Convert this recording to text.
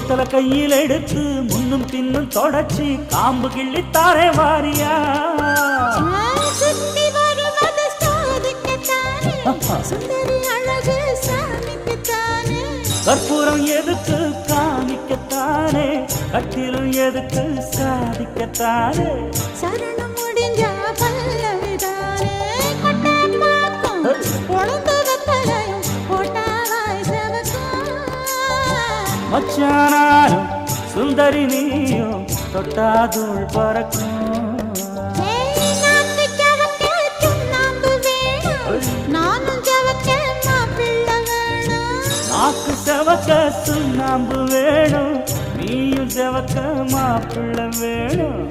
பித்தளை கையில் எடுத்து முன்னும் பின்னும் தொடச்சி காம்பு கிள்ளி தாரே வாரியா சுத்தி வருவது சாதிக்கத்தானே சுந்தரி அழகு சாமிக்குத்தானே கற்பூரம் எதுக்கு காமிக்கத்தானே கட்டிலும் எதுக்கு சாதிக்கத்தானே சரணம் முடிஞ்ச பல்லவிதானே கொட்டாப்பாக்கும் பொழுது வெத்தலையும் போட்டாவாய் செவக்கும் மச்சானாரும் சுந்தரி நீயும் தொட்டாதூள் பறக்கும் நாக்கு செவக்க சுண்ணாம்பு வேணும் நீயும் செவக்க மாப்பிள்ளை வேணும்